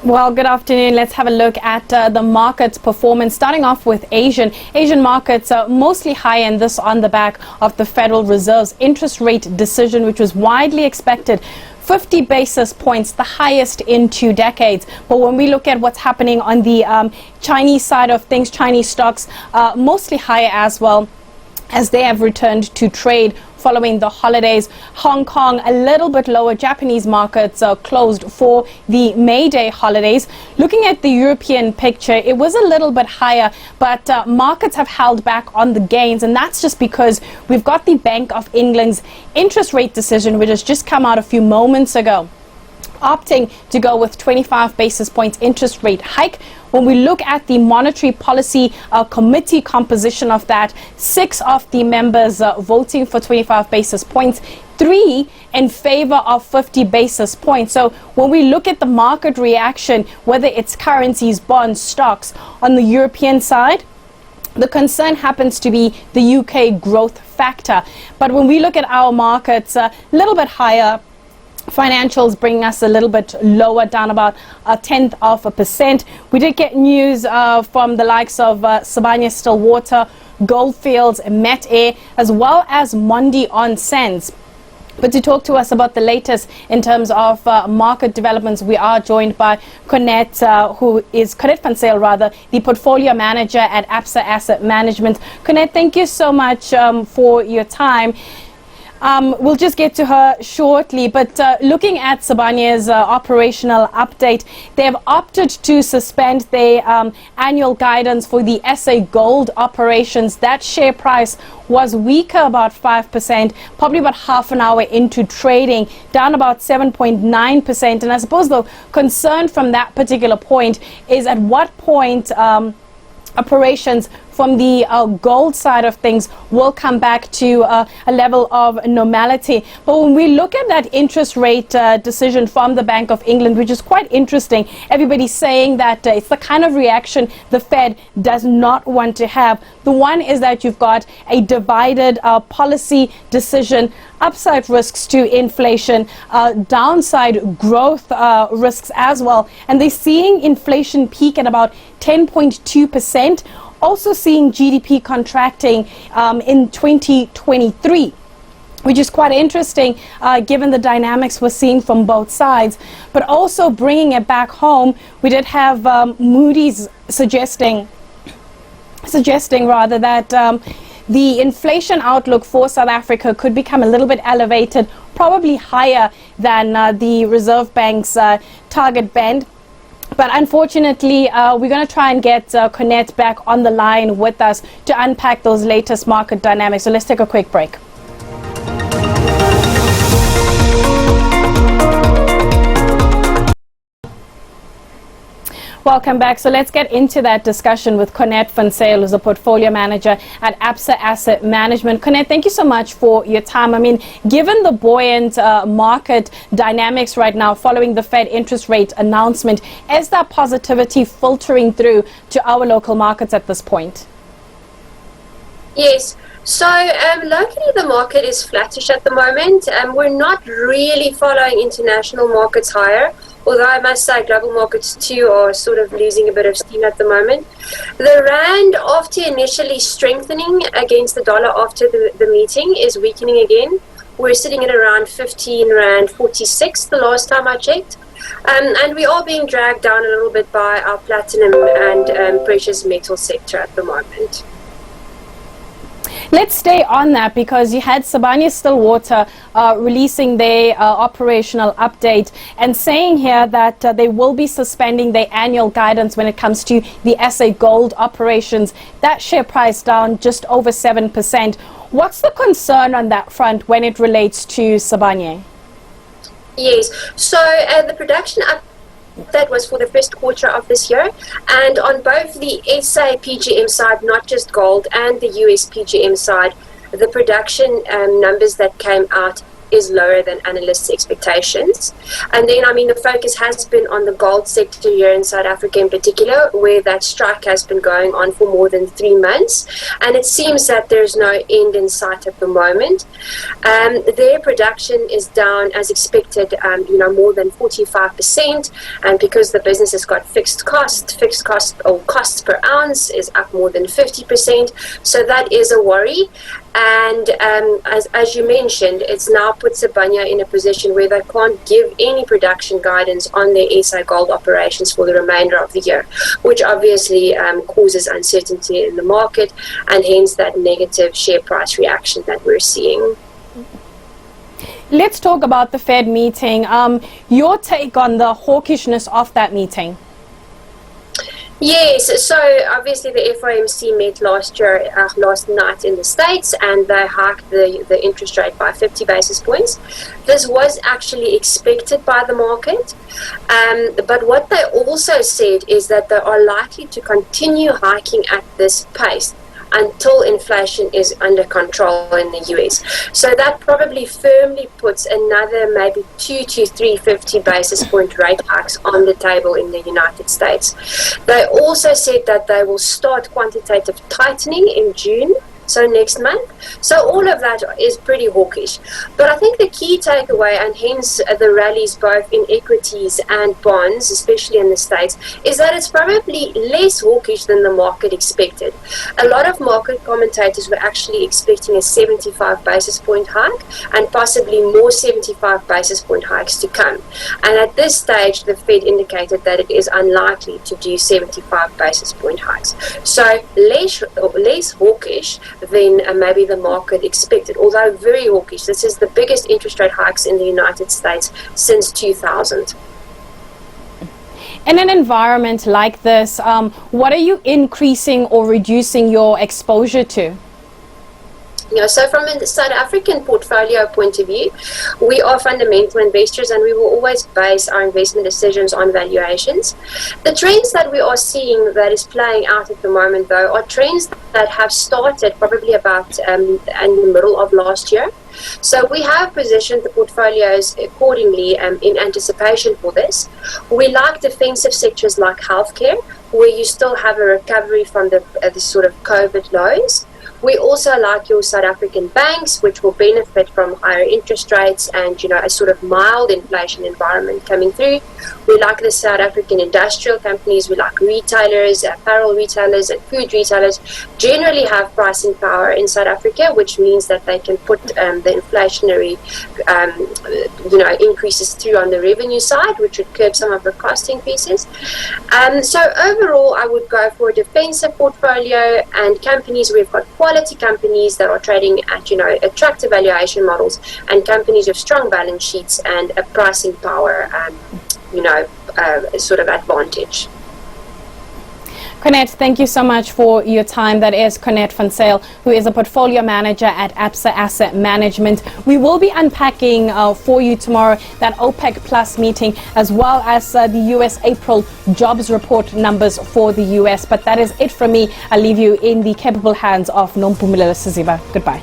Well, good afternoon. Let's have a look at the market's performance. Starting off with Asian markets mostly high, and this on the back of the Federal Reserve's interest rate decision, which was widely expected. 50 basis points, the highest in 2 decades. But when we look at what's happening on the Chinese side of things, Chinese stocks mostly higher as well, as they have returned to trade following the holidays. Hong Kong a little bit lower. Japanese markets closed for the May Day holidays. Looking at the European picture, it was a little bit higher, but markets have held back on the gains, and that's just because we've got the Bank of England's interest rate decision, which has just come out a few moments ago, opting to go with 25 basis points interest rate hike. When we look at the Monetary Policy Committee composition of that, 6 of the members voting for 25 basis points, 3 in favor of 50 basis points. So when we look at the market reaction, whether it's currencies, bonds, stocks, on the European side, the concern happens to be the UK growth factor. But when we look at our markets, a little bit higher. Financials bringing us a little bit lower, down about 0.1%. We did get news from the likes of Sibanye-Stillwater, Goldfields, Met Air, as well as Mondi on Sands. But to talk to us about the latest in terms of market developments, we are joined by Cornette van Zyl, the portfolio manager at Absa Asset Management. Cornette, thank you so much for your time. We'll just get to her shortly, but looking at Sibanye's operational update, they have opted to suspend their annual guidance for the SA gold operations. That share price was weaker, about 5%, probably about half an hour into trading, down about 7.9%. And I suppose the concern from that particular point is at what point operations from the gold side of things will come back to a level of normality. But when we look at that interest rate decision from the Bank of England, which is quite interesting, everybody's saying that it's the kind of reaction the Fed does not want to have. The one is that you've got a divided policy decision, upside risks to inflation, downside growth risks as well. And they're seeing inflation peak at about 10.2%. Also seeing GDP contracting in 2023, which is quite interesting given the dynamics we're seeing from both sides. But also bringing it back home, we did have Moody's suggesting that the inflation outlook for South Africa could become a little bit elevated, probably higher than the Reserve Bank's target band. But unfortunately, we're going to try and get Cornette back on the line with us to unpack those latest market dynamics. So let's take a quick break. Welcome back. So let's get into that discussion with Cornette van Zyl, who's a portfolio manager at Absa Asset Management. Cornette, thank you so much for your time. I mean, given the buoyant market dynamics right now following the Fed interest rate announcement, is that positivity filtering through to our local markets at this point? Yes. So locally the market is flattish at the moment. We're not really following international markets higher, although I must say global markets too are sort of losing a bit of steam at the moment. The rand, after initially strengthening against the dollar after the meeting, is weakening again. We're sitting at around 15 rand 46 the last time I checked. And we are being dragged down a little bit by our platinum and precious metal sector at the moment. Let's stay on that, because you had Sibanye-Stillwater releasing their operational update and saying here that they will be suspending their annual guidance when it comes to the SA gold operations. That share price down just over 7%. What's the concern on that front when it relates to Sibanye? Yes, so the production that was for the first quarter of this year, and on both the SA PGM side, not just gold, and the US PGM side, the production numbers that came out is lower than analysts' expectations. And then, the focus has been on the gold sector here in South Africa in particular, where that strike has been going on for more than 3 months. And it seems that there's no end in sight at the moment. Their production is down as expected, more than 45%. And because the business has got fixed cost or costs per ounce is up more than 50%. So that is a worry. And as you mentioned, it's now put Sibanye in a position where they can't give any production guidance on their SA gold operations for the remainder of the year, which obviously causes uncertainty in the market and hence that negative share price reaction that we're seeing. Let's talk about the Fed meeting. Your take on the hawkishness of that meeting? Yes, so obviously the FOMC met last night in the States, and they hiked the interest rate by 50 basis points. This was actually expected by the market, but what they also said is that they are likely to continue hiking at this pace until inflation is under control in the US. So that probably firmly puts another maybe 2 to 350 basis point rate hikes on the table in the United States. They also said that they will start quantitative tightening in June, so next month. So all of that is pretty hawkish. But I think the key takeaway, and hence the rallies both in equities and bonds, especially in the States, is that it's probably less hawkish than the market expected. A lot of market commentators were actually expecting a 75 basis point hike and possibly more 75 basis point hikes to come. And at this stage, the Fed indicated that it is unlikely to do 75 basis point hikes. So less hawkish than maybe the market expected, although very hawkish. This is the biggest interest rate hikes in the United States since 2000. In an environment like this, what are you increasing or reducing your exposure to? So from a South African portfolio point of view, we are fundamental investors and we will always base our investment decisions on valuations. The trends that we are seeing that is playing out at the moment, though, are trends that have started probably about in the middle of last year. So we have positioned the portfolios accordingly in anticipation for this. We like defensive sectors like healthcare, where you still have a recovery from the sort of COVID lows. We also like your South African banks, which will benefit from higher interest rates and, a sort of mild inflation environment coming through. We like the South African industrial companies. We like retailers, apparel retailers and food retailers generally have pricing power in South Africa, which means that they can put the inflationary, increases through on the revenue side, which would curb some of the cost increases. So overall, I would go for a defensive portfolio and companies we've got quality companies that are trading at, attractive valuation models and companies with strong balance sheets and a pricing power, sort of advantage. Cornette, thank you so much for your time. That is Cornette van Zyl, who is a portfolio manager at Absa Asset Management. We will be unpacking for you tomorrow that OPEC Plus meeting, as well as the US April jobs report numbers for the US. But that is it from me. I'll leave you in the capable hands of Nompumelelo Siziba. Goodbye.